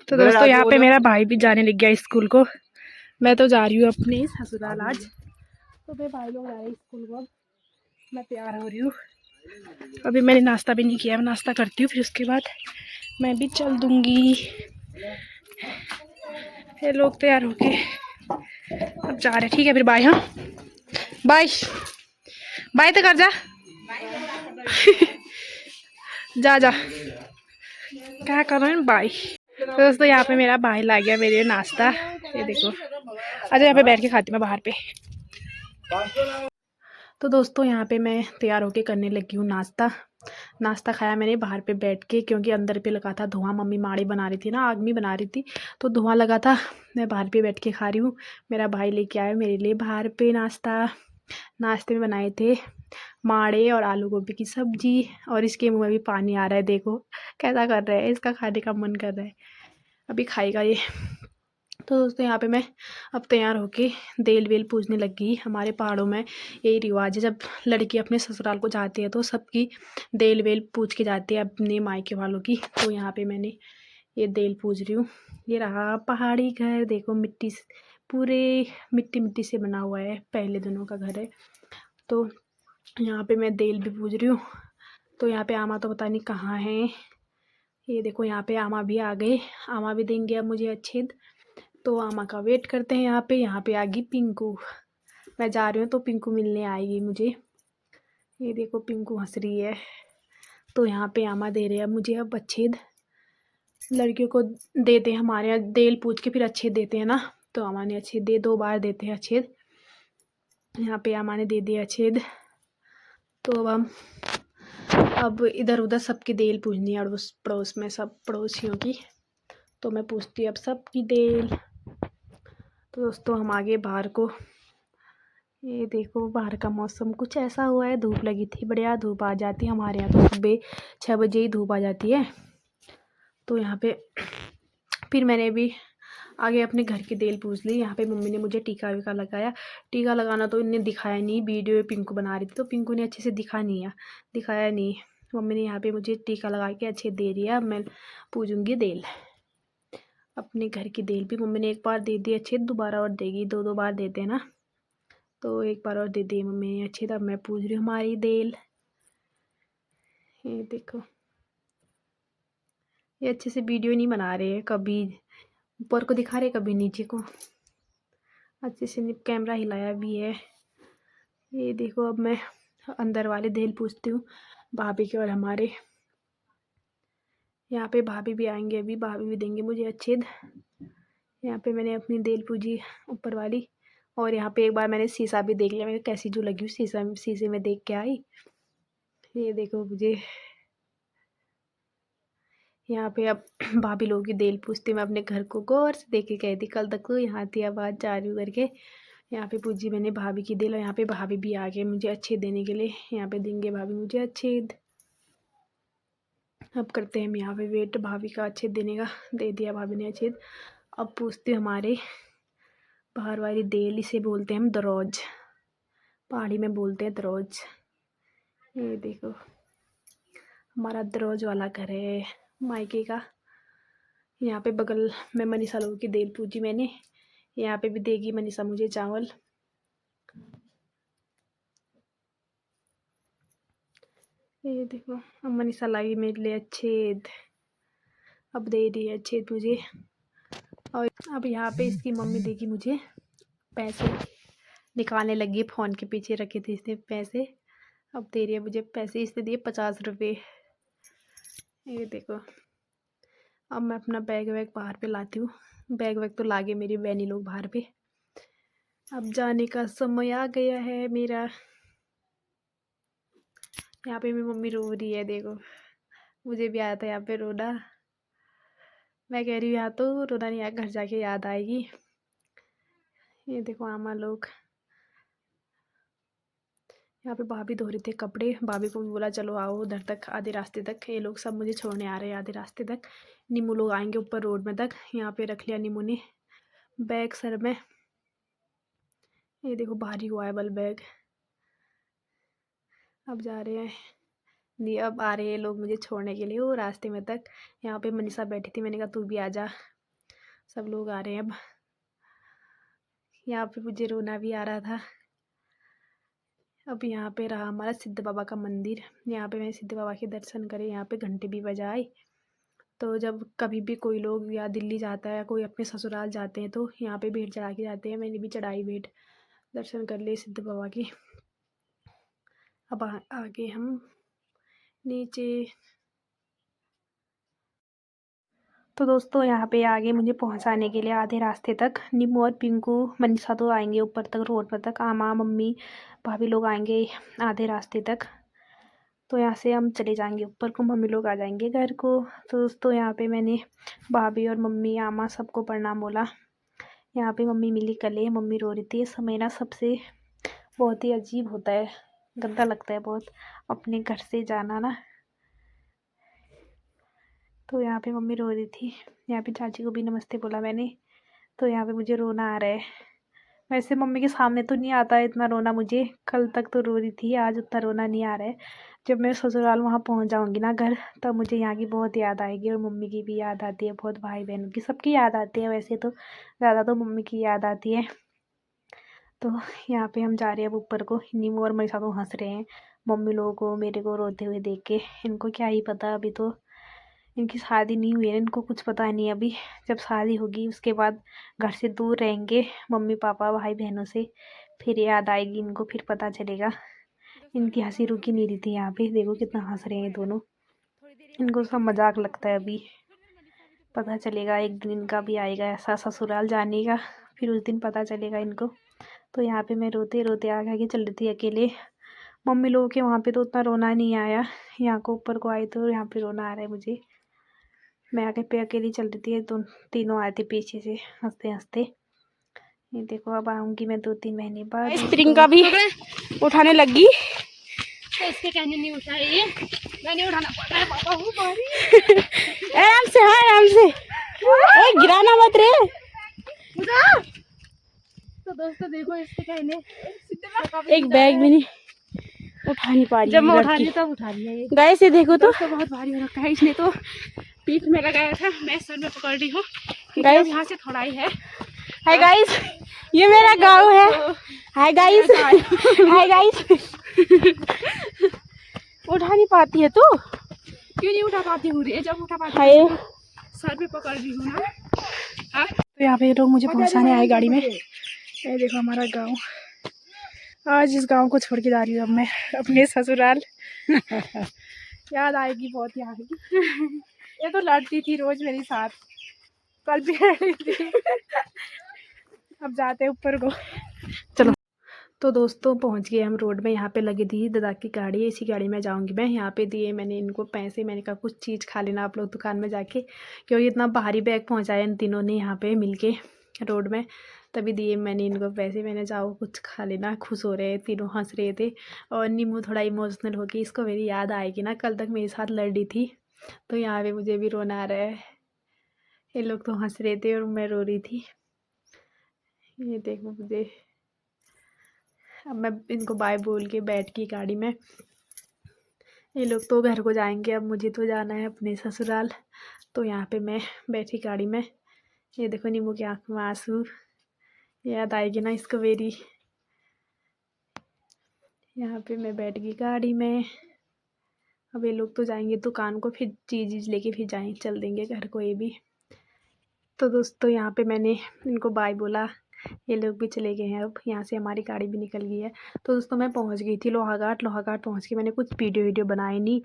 तो दोस्तों यहाँ पे मेरा भाई भी जाने लग गया स्कूल को। मैं तो जा रही हूँ अपने ससुराल आज। तो मेरे भाई लोग जा रहे हैं स्कूल को। अब मैं तैयार हो रही हूँ। अभी मैंने नाश्ता भी नहीं किया, मैं नाश्ता करती हूँ फिर उसके बाद मैं भी चल दूँगी। ये लोग तैयार होके अब जा रहे हैं। ठीक है फिर बाय। हाँ बाय। बाय तो कर जा। जा जा क्या कर रहे हैं बाय। तो दोस्तों यहाँ पे मेरा भाई ला गया मेरे लिए नाश्ता। ये देखो अच्छा यहाँ पे बैठ के खाती हूँ मैं बाहर पे। तो दोस्तों यहाँ पे मैं तैयार होके करने लगी हूँ नाश्ता। नाश्ता खाया मैंने बाहर पे बैठ के, क्योंकि अंदर पे लगा था धुआं। मम्मी माड़ी बना रही थी ना, आग में बना रही थी तो धुआं लगा था। मैं बाहर पे बैठ के खा रही हूँ। मेरा भाई लेके आया मेरे लिए बाहर पे नाश्ता। नाश्ते में बनाए थे माड़े और आलू गोभी की सब्जी। और इसके मुँह में भी पानी आ रहा है, देखो कैसा कर रहा है, इसका खाने का मन कर रहा है, अभी खाएगा ये। तो दोस्तों यहाँ पे मैं अब तैयार होके देल वेल पूजने लगी। हमारे पहाड़ों में यही रिवाज है, जब लड़की अपने ससुराल को जाती है तो सबकी देल वेल पूज के जाती है अपने मायके वालों की। तो यहाँ पे मैंने ये देल पूज रही हूँ। ये रहा पहाड़ी घर, देखो मिट्टी से पूरे मिट्टी मिट्टी से बना हुआ है, पहले दिनों का घर है। तो यहाँ पे मैं देल भी पूज रही हूँ। तो यहाँ पे आमा तो पता नहीं कहाँ है। ये देखो यहाँ पे आमा भी आ गए, आमा भी देंगे अब मुझे अच्छे। तो आमा का वेट करते हैं। यहाँ पे आ गई पिंकू। मैं जा रही हूँ तो पिंकू मिलने आएगी मुझे। ये देखो पिंकू हंस रही है। तो यहाँ पे आमा दे रहे हैं मुझे अब अच्छेद। लड़कियों को देते हैं हमारे यहाँ, देल पूछ के फिर अच्छे देते हैं ना। तो आमा ने अच्छे दे, 2 बार देते हैं अच्छेद। यहाँ पे आमा ने दे दिया अच्छेद। तो अब इधर उधर सबकी देल पूजनी है, अड़ोस पड़ोस में सब पड़ोसियों की। तो मैं पूछती अब सबकी देल। तो दोस्तों हम आगे बाहर को। ये देखो बाहर का मौसम कुछ ऐसा हुआ है, धूप लगी थी बढ़िया, धूप आ जाती है हमारे यहाँ तो सुबह 6 बजे ही धूप आ जाती है। तो यहाँ पे फिर मैंने भी आगे अपने घर की देल पूछ ली। यहाँ पे मम्मी ने मुझे टीका वीका लगाया। टीका लगाना तो इन्हें दिखाया नहीं, वीडियो पिंकू बना रही थी तो पिंकू ने अच्छे से दिखाया नहीं। मम्मी ने यहाँ पे मुझे टीका लगा के अच्छे दे दिया। मैं पूजूंगी देल, अपने घर की देल भी। मम्मी ने एक बार दे दी अच्छे, दोबारा और देगी, 2 बार देते हैं ना। तो एक बार और दे दी मम्मी ने अच्छी। तब मैं पूज रही हूँ हमारी देल। ये देखो ये अच्छे से वीडियो नहीं बना रहे, कभी ऊपर को दिखा रहे कभी नीचे को। अच्छे से कैमरा हिलाया भी है। ये देखो अब मैं अंदर वाले देल पूजती हूँ भाभी के और हमारे। यहाँ पे भाभी भी आएंगे, अभी भाभी भी देंगे मुझे अच्छे। यहाँ पे मैंने अपनी देल पूजी ऊपर वाली। और यहाँ पे एक बार मैंने शीशा भी देख लिया, मैं कैसी जो लगी हुई शीशे में देख के आई। ये देखो मुझे यहाँ पे अब भाभी लोगों की देल पूछती। मैं अपने घर को गौर से देख के गई थी, कल तक तो यहाँ थी, अब आज जा रही हूँ करके। यहाँ पे पूजी मैंने भाभी की देल। और यहाँ पे भाभी भी आ गए मुझे अच्छे देने के लिए। यहाँ पे देंगे भाभी मुझे अच्छे। अब करते हैं हम यहाँ पे वेट भाभी का अच्छे देने का। दे दिया भाभी ने अच्छे। अब पूछते हमारे बाहर वाली देल, इसे बोलते हैं हम दरोज, पहाड़ी में बोलते हैं दरोज। ये देखो हमारा दरोज वाला घर है मायके का। यहाँ पे बगल में मनीषा लोगों की देल पूजी मैंने। यहाँ पे भी देगी मनीषा मुझे चावल। ये देखो अब मनीषा लाई मेरे लिए अच्छेद, अब दे रही है अच्छेद मुझे। और अब यहाँ पे इसकी मम्मी देगी मुझे पैसे, निकालने लगी, फ़ोन के पीछे रखे थे इसने पैसे। अब दे रही है मुझे पैसे, इसने दिए 50 रुपये। ये देखो अब मैं अपना बैग वैग बाहर पे लाती हूँ। बैग वैग तो लागे मेरी बहनी लोग बाहर पे। अब जाने का समय आ गया है मेरा। यहाँ पे मेरी मम्मी रो रही है, देखो मुझे भी आया था यहाँ पे रोना। मैं कह रही हूँ यहाँ तो रोना नहीं आया, घर जाके याद आएगी। ये देखो आमा लोग। यहाँ पे भाभी धो रहे थे कपड़े। भाभी को भी बोला चलो आओ उधर तक, आधे रास्ते तक। ये लोग सब मुझे छोड़ने आ रहे हैं आधे रास्ते तक। नीमू लोग आएंगे ऊपर रोड में तक। यहाँ पे रख लिया नीमू ने बैग सर में। ये देखो भारी हुआ है बल बैग। अब जा रहे हैं नहीं, अब आ रहे हैं लोग मुझे छोड़ने के लिए वो रास्ते में तक। यहाँ पे मनीषा बैठी थी, मैंने कहा तू भी आ जा। सब लोग आ रहे हैं अब। यहाँ पे मुझे रोना भी आ रहा था। अब यहाँ पे रहा हमारा सिद्ध बाबा का मंदिर। यहाँ पे मैंने सिद्ध बाबा के दर्शन करे, यहाँ पे घंटे भी बजाए। तो जब कभी भी कोई लोग या दिल्ली जाता है, कोई अपने ससुराल जाते हैं तो यहाँ पे भेंट चढ़ा के जाते हैं। मैंने भी चढ़ाई भेंट, दर्शन कर लिए सिद्ध बाबा के। अब आगे हम नीचे। तो दोस्तों यहाँ पे आगे मुझे पहुँचाने के लिए आधे रास्ते तक नीमू और पिंकू मनीषा तो आएंगे ऊपर तक, रोड पर तक। आमा मम्मी भाभी लोग आएंगे आधे रास्ते तक। तो यहाँ से हम चले जाएंगे ऊपर को, मम्मी लोग आ जाएंगे घर को। तो दोस्तों यहाँ पे मैंने भाभी और मम्मी आमा सबको प्रणाम बोला। यहाँ पे मम्मी मिली कले, मम्मी रो रही थी। ये समय ना सबसे बहुत ही अजीब होता है, गंदा लगता है बहुत अपने घर से जाना ना। तो यहाँ पे मम्मी रो रही थी। यहाँ पे चाची को भी नमस्ते बोला मैंने। तो यहाँ पे मुझे रोना आ रहा है। वैसे मम्मी के सामने तो नहीं आता है इतना रोना मुझे, कल तक तो रो रही थी, आज उतना रोना नहीं आ रहा है। जब मैं ससुराल वहाँ पहुँच जाऊँगी ना घर, तब मुझे यहाँ की बहुत याद आएगी और मम्मी की भी याद आती है बहुत, भाई बहनों की सबकी याद आती है। वैसे तो ज़्यादा तो मम्मी की याद आती है। तो यहाँ पे हम जा रहे हैं अब ऊपर को। नीमू और मेरे साथ तो हंस रहे हैं मम्मी लोगों को मेरे को रोते हुए देख के। इनको क्या ही पता, अभी तो इनकी शादी नहीं हुई है, इनको कुछ पता नहीं अभी। जब शादी होगी उसके बाद घर से दूर रहेंगे मम्मी पापा भाई बहनों से, फिर याद आएगी इनको, फिर पता चलेगा। इनकी हंसी रुकी नहीं रही थी। यहाँ पे देखो कितना हंस रहे हैं दोनों, इनको सब मजाक लगता है अभी। पता चलेगा एक दिन इनका भी आएगा ऐसा ससुराल जाने का, फिर उस दिन पता चलेगा इनको। तो यहाँ पे मैं रोते रोते आगे चल रही थी अकेले। मम्मी लोगों के वहाँ पे तो उतना रोना नहीं आया, यहाँ को ऊपर को आई तो यहाँ पे रोना आ रहा है मुझे। मैं आगे पे अकेली चल रही थी, तो तीनों आए थे पीछे से हंसते हंसते। ये देखो अब आऊँगी मैं 2-3 महीने बाद। प्रियंका भी उठाने लगी। तो इसके कहने नहीं उठा है ये, मैंने उठाना पड़ता है पापा हूँ भारी। आराम से, हाँ आराम से, गिराना मत रे। तो दोस्तों देखो इसके कहने एक बैग भी नहीं उठा नहीं पा रही, जब मैं उठा रही तब उठा रही है ये। गाइस ये देखो तो बहुत भारी हो रखा है, इसने तो पीठ में लगाया था, मैं सर में पकड़ रही हूँ। गाइस यहाँ से थोड़ा ही है। हाय गाइस, ये मेरा गाँव है। Hi guys, hi guys. उठा नहीं पाती है तू? क्यों नहीं उठा पाती हूँ रे, जब उठा पाती हाय, हूँ सर पे पकड़ रही हूँ ना। हाँ? तो यहाँ पे लोग मुझे पहुँचाने आए गाड़ी में। ये देखो हमारा गाँव। आज इस गांव को छोड़ के जा रही हूँ अब मैं अपने ससुराल। याद आएगी बहुत यहाँ की। ये तो लड़ती थी रोज मेरे साथ, कल भी लड़ रही थी। अब जाते हैं ऊपर को, चलो। तो दोस्तों पहुंच गए हम रोड में। यहाँ पे लगी थी दादा की गाड़ी, इसी गाड़ी में जाऊंगी मैं। यहाँ पे दिए मैंने इनको पैसे, मैंने कहा कुछ चीज़ खा लेना आप लोग दुकान में जाके, क्योंकि इतना भारी बैग पहुँचाया इन तीनों ने यहाँ पे मिलके रोड में। तभी दिए मैंने इनको पैसे, मैंने जाओ कुछ खा लेना। खुश हो रहे तीनों, हंस रहे थे। और नीमू थोड़ा इमोशनल हो गई, इसको मेरी याद आएगी ना, कल तक मेरे साथ लड़ रही थी। तो यहाँ पे मुझे भी रोना आ रहा है। ये लोग तो हंस रहे थे और मैं रो रही थी। ये देखो मुझे, अब मैं इनको बाय बोल के बैठ गई गाड़ी में। ये लोग तो घर को जाएंगे, अब मुझे तो जाना है अपने ससुराल। तो यहाँ पे मैं बैठी गाड़ी में। ये देखो नीमू की आँख में आंसू, याद आएगी ना इसको मेरी। यहाँ पे मैं बैठ गई गाड़ी में। अब ये लोग तो जाएंगे दुकान को, फिर चीज़ लेके फिर चल देंगे घर को ये भी। तो दोस्तों यहाँ पे मैंने इनको बाय बोला, ये लोग भी चले गए हैं। अब यहाँ से हमारी गाड़ी भी निकल गई है। तो दोस्तों मैं पहुँच गई थी लोहाघाट। लोहाघाट पहुँच के मैंने कुछ वीडियो बनाए नहीं।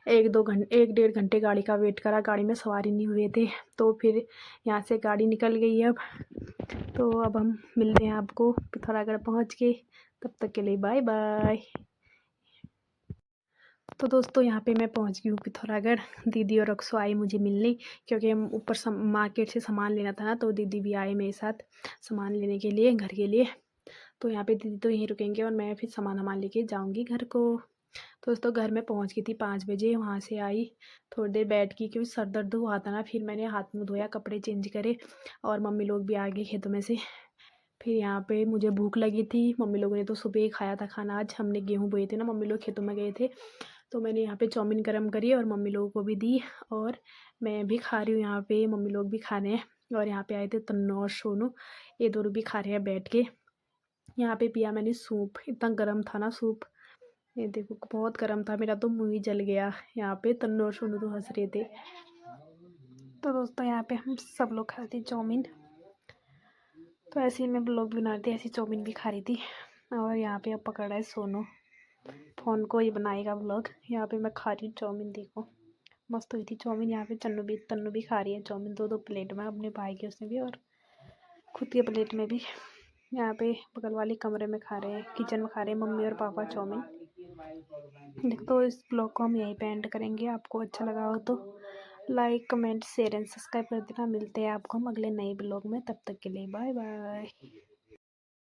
1-1.5 घंटे गाड़ी का वेट करा, गाड़ी में सवारी नहीं हुए थे। तो फिर यहाँ से गाड़ी निकल गई है अब। तो अब हम मिलते हैं आपको पिथौरागढ़ पहुँच के, तब तक के लिए बाय बाय। तो दोस्तों यहाँ पे मैं पहुँच गई हूँ पिथौरागढ़। दीदी और अक्सू आई मुझे मिलने, क्योंकि हम ऊपर मार्केट से सामान लेना था ना, तो दीदी भी आए मेरे साथ सामान लेने के लिए घर के लिए। तो यहाँ पे दीदी तो यहीं रुकेंगे और मैं फिर सामान लेके जाऊँगी घर को। तो दोस्तों घर में पहुँच गई थी 5 बजे। वहाँ से आई, थोड़ी देर बैठ गई क्योंकि सर दर्द हुआ था ना। फिर मैंने हाथ मुँह धोया, कपड़े चेंज करे, और मम्मी लोग भी आ गए खेतों में से। फिर यहाँ पे मुझे भूख लगी थी। मम्मी लोगों ने तो सुबह ही खाया था खाना। आज हमने गेहूँ बोए थे ना, मम्मी लोग खेतों में गए थे, तो मैंने यहाँ पे चाउमीन गरम करी और मम्मी लोगों को भी दी और मैं भी खा रही हूँ यहाँ पे, मम्मी लोग भी खा रहे हैं। और यहाँ पे आए थे तन्नू और सोनू, ये दोनों भी खा रहे हैं बैठ के। यहाँ पे पिया मैंने सूप, इतना गर्म था ना सूप, ये देखो बहुत गर्म था, मेरा तो मुँह ही जल गया। यहाँ पे तन्नू और सोनू तो हंस रहे थे। तो दोस्तों यहाँ पे हम सब लोग खा रहे थे चाउमीन, तो ऐसे ही मैं ब्लॉग बना रही थी, ऐसी चाउमीन भी खा रही थी। और यहाँ पे अब पकड़ा है सोनू, फ़ोन को ही बनाएगा व्लॉग। यहाँ पे मैं खा रही हूँ चाउमीन, देखो मस्त हुई थी चाउमीन। यहाँ पे तन्नू भी खा रही है चाउमीन, दो दो प्लेट में, अपने भाई के उसने भी और खुद के प्लेट में भी। यहाँ पे बगल वाले कमरे में खा रहे हैं, किचन में खा रहे हैं मम्मी और पापा चाउमीन। देखो तो इस ब्लॉग को हम यहीं पे एंड करेंगे। आपको अच्छा लगा हो तो like comment share and subscribe कर देना। मिलते हैं आपको हम अगले नए ब्लॉग में, तब तक के लिए बाय बाय।